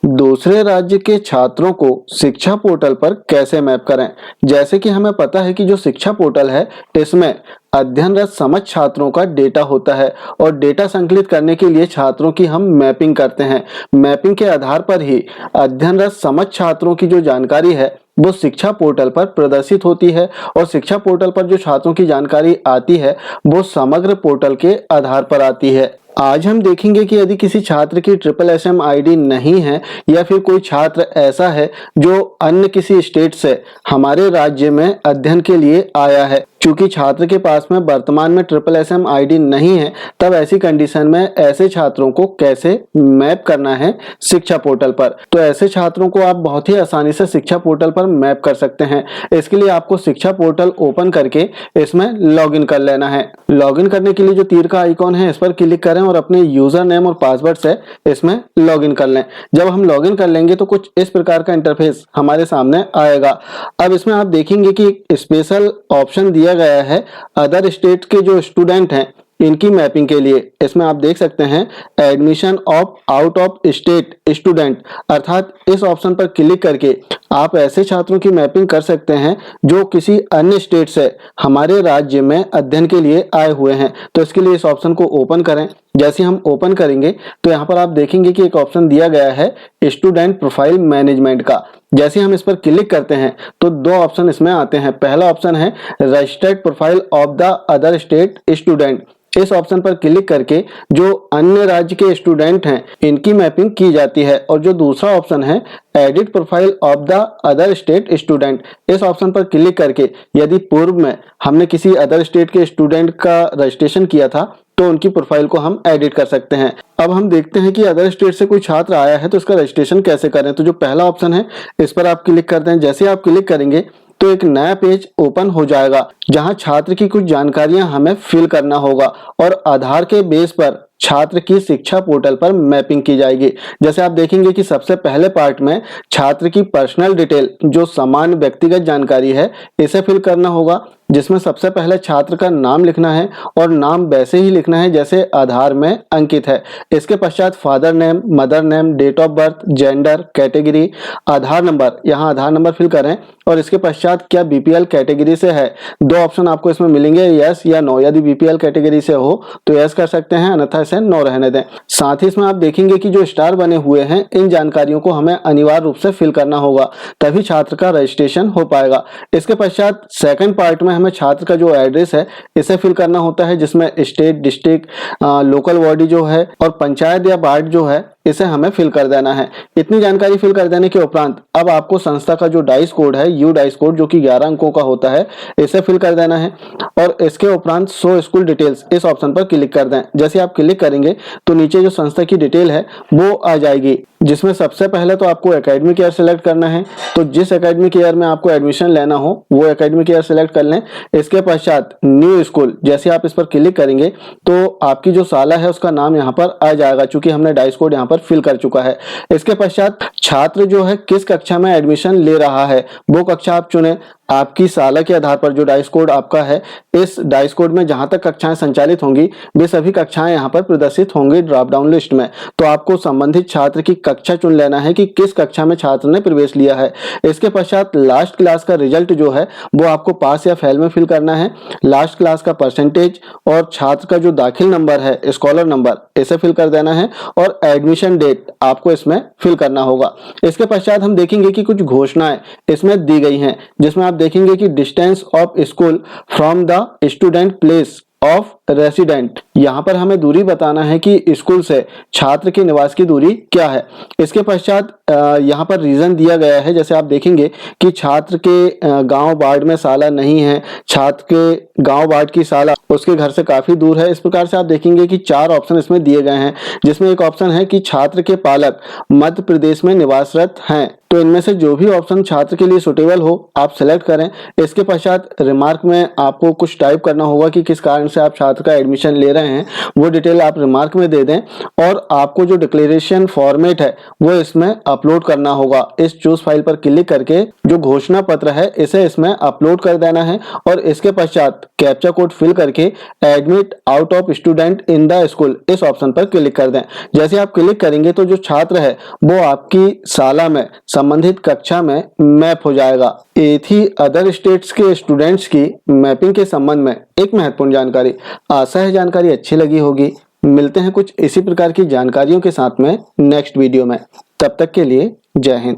दूसरे राज्य के छात्रों को शिक्षा पोर्टल पर कैसे मैप करें। जैसे कि हमें पता है कि जो शिक्षा पोर्टल है इसमें अध्ययनरत समझ छात्रों का डेटा होता है और डेटा संकलित करने के लिए छात्रों की हम मैपिंग करते हैं। मैपिंग के आधार पर ही अध्ययनरत समझ छात्रों की जो जानकारी है वो शिक्षा पोर्टल पर प्रदर्शित होती है और शिक्षा पोर्टल पर जो छात्रों की जानकारी आती है वो समग्र पोर्टल के आधार पर आती है। आज हम देखेंगे कि यदि किसी छात्र की SSSM आईडी नहीं है या फिर कोई छात्र ऐसा है जो अन्य किसी स्टेट से हमारे राज्य में अध्ययन के लिए आया है, क्योंकि छात्र के पास में वर्तमान में SSSM आईडी नहीं है, तब ऐसी कंडीशन में ऐसे छात्रों को कैसे मैप करना है शिक्षा पोर्टल पर। तो ऐसे छात्रों को आप बहुत ही आसानी से शिक्षा पोर्टल पर मैप कर सकते हैं। इसके लिए आपको शिक्षा पोर्टल ओपन करके इसमें लॉगिन कर लेना है। लॉगिन करने के लिए जो तीर का आइकॉन है इस पर क्लिक करें और अपने यूजर नेम और पासवर्ड से इसमें लॉगिन कर लें। जब हम लॉगिन कर लेंगे तो कुछ इस प्रकार का इंटरफेस हमारे सामने आएगा। अब इसमें आप देखेंगे कि एक स्पेशल ऑप्शन दिया गया है अदर स्टेट के जो स्टूडेंट हैं इनकी मैपिंग के लिए। इसमें आप देख सकते हैं admission of out of state student, अर्थात इस ऑप्शन पर क्लिक करके आप ऐसे छात्रों की मैपिंग कर सकते हैं जो किसी अन्य स्टेट से हमारे राज्य में अध्ययन के लिए आए हुए हैं। तो इसके लिए इस ऑप्शन को ओपन करें। जैसे हम ओपन करेंगे तो यहाँ पर आप देखेंगे कि एक ऑप्शन दिया गया है स्टूडेंट प्रोफाइल मैनेजमेंट का। जैसे हम इस पर क्लिक करते हैं तो दो ऑप्शन इसमें आते हैं। पहला ऑप्शन है registered profile of the other state student. इस ऑप्शन पर क्लिक करके जो अन्य राज्य के स्टूडेंट हैं इनकी मैपिंग की जाती है। और जो दूसरा ऑप्शन है edit profile of the other state student, इस ऑप्शन पर क्लिक करके यदि पूर्व में हमने किसी अदर स्टेट के स्टूडेंट का रजिस्ट्रेशन किया था तो उनकी प्रोफाइल को हम एडिट कर सकते हैं। अब हम देखते हैं कि अदर स्टेट से कोई छात्र आया है तो इसका रजिस्ट्रेशन कैसे करें। तो जो पहला ऑप्शन है इस पर आप क्लिक करते हैं। जैसे आप क्लिक करेंगे तो एक नया पेज ओपन हो जाएगा जहां छात्र की कुछ जानकारियां हमें फिल करना होगा और आधार के बेस पर छात्र की शिक्षा पोर्टल पर मैपिंग की जाएगी। जैसे आप देखेंगे कि सबसे पहले पार्ट में छात्र की पर्सनल डिटेल जो सामान्य व्यक्तिगत जानकारी है इसे फिल करना होगा, जिसमें सबसे पहले छात्र का नाम लिखना है और नाम वैसे ही लिखना है जैसे आधार में अंकित है। इसके पश्चात father name, mother name, date of birth, gender, category, Aadhaar number, यहाँ आधार नंबर फिल करें और इसके पश्चात क्या बीपीएल कैटेगरी से है। दो ऑप्शन आपको इसमें मिलेंगे, यस या नो। यदि बीपीएल कैटेगरी से हो तो यस कर सकते हैं, अन्यथा इसे नो रहने दें। साथ ही इसमें आप देखेंगे कि जो स्टार बने हुए हैं इन जानकारियों को हमें अनिवार्य रूप से फिल करना होगा, तभी छात्र का रजिस्ट्रेशन हो पाएगा। इसके पश्चात सेकंड पार्ट में हमें छात्र का जो एड्रेस है इसे फिल करना होता है, जिसमें स्टेट, डिस्ट्रिक्ट, लोकल बॉडी जो है और पंचायत या वार्ड जो है इसे हमें फिल कर देना है। इतनी जानकारी फिल कर देने के उपरांत अब आपको संस्था का जो डाइस कोड है यू डाइस कोड जो कि 11 अंकों का होता है इसे फिल कर देना है और इसके उपरांत शो स्कूल डिटेल्स इस ऑप्शन पर क्लिक कर दें। जैसे आप क्लिक करेंगे तो नीचे जो संस्था की डिटेल है वो आ जाएगी, जिसमें सबसे पहले तो आपको एकेडमिक ईयर सेलेक्ट करना है। तो जिस एकेडमिक ईयर में आपको एडमिशन लेना हो वो एकेडमिक ईयर सेलेक्ट कर लें। इसके पश्चात न्यू स्कूल, जैसे आप इस पर क्लिक करेंगे तो आपकी जो साला है उसका नाम यहाँ पर आ जाएगा, चूंकि हमने डाइस कोड यहाँ पर फिल कर चुका है। इसके पश्चात छात्र जो है किस कक्षा में एडमिशन ले रहा है वो कक्षा आप चुने। आपकी साला के आधार पर जो डाइस कोड आपका है, इस डाइस कोड में जहां तक कक्षाएं संचालित होंगी वे सभी कक्षाएं यहां पर प्रदर्शित होंगी ड्रॉप डाउन लिस्ट में। तो आपको संबंधित छात्र की कक्षा चुन लेना है कि किस कक्षा में छात्र ने प्रवेश लिया है। इसके पश्चात लास्ट क्लास का रिजल्ट जो है वो आपको पास या फेल में फिल करना है। लास्ट क्लास का परसेंटेज और छात्र का जो दाखिल नंबर है, स्कॉलर नंबर, इसे फिल कर देना है और एडमिशन डेट आपको इसमें फिल करना होगा। इसके पश्चात हम देखेंगे कि कुछ घोषणाएं इसमें दी गई हैं, जिसमें आप देखेंगे कि distance of school from the student place of resident, यहाँ पर हमें दूरी बताना है कि स्कूल से छात्र के निवास की दूरी क्या है। इसके पश्चात यहाँ पर रीजन दिया गया है। जैसे आप देखेंगे कि छात्र के गांव वार्ड में साला नहीं है, छात्र के गांव वार्ड की साला उसके घर से काफी दूर है। इस प्रकार से आप देखेंगे कि 4 ऑप्शन इसमें दिए गए हैं, जिसमें एक ऑप्शन है कि छात्र के पालक मध्य प्रदेश में निवासरत हैं। तो इनमें से जो भी ऑप्शन छात्र के लिए सुटेबल हो आप सेलेक्ट करें। इसके पश्चात रिमार्क में आपको कुछ टाइप करना होगा कि किस कारण से आप छात्र का एडमिशन ले रहे हैं, वो डिटेल आप रिमार्क में दे दें और आपको जो डिक्लेरेशन फॉर्मेट है वो इसमें अपलोड करना होगा। इस चूज फाइल पर क्लिक करके जो घोषणा पत्र है इसे इसमें अपलोड कर देना है और इसके पश्चात कैप्चा कोड फिल करके admit out of student in the school इस ऑप्शन पर क्लिक कर दें। जैसे आप क्लिक करेंगे तो जो छात्र है वो आपकी शाला में संबंधित कक्षा में मैप हो जाएगा। ये थी अदर स्टेट्स के स्टूडेंट्स की मैपिंग के संबंध में एक महत्वपूर्ण जानकारी। आशा है जानकारी अच्छी लगी होगी। मिलते हैं कुछ इसी प्रकार की जानकारियों के साथ में नेक्स्ट वीडियो में। तब तक के लिए जय हिंद।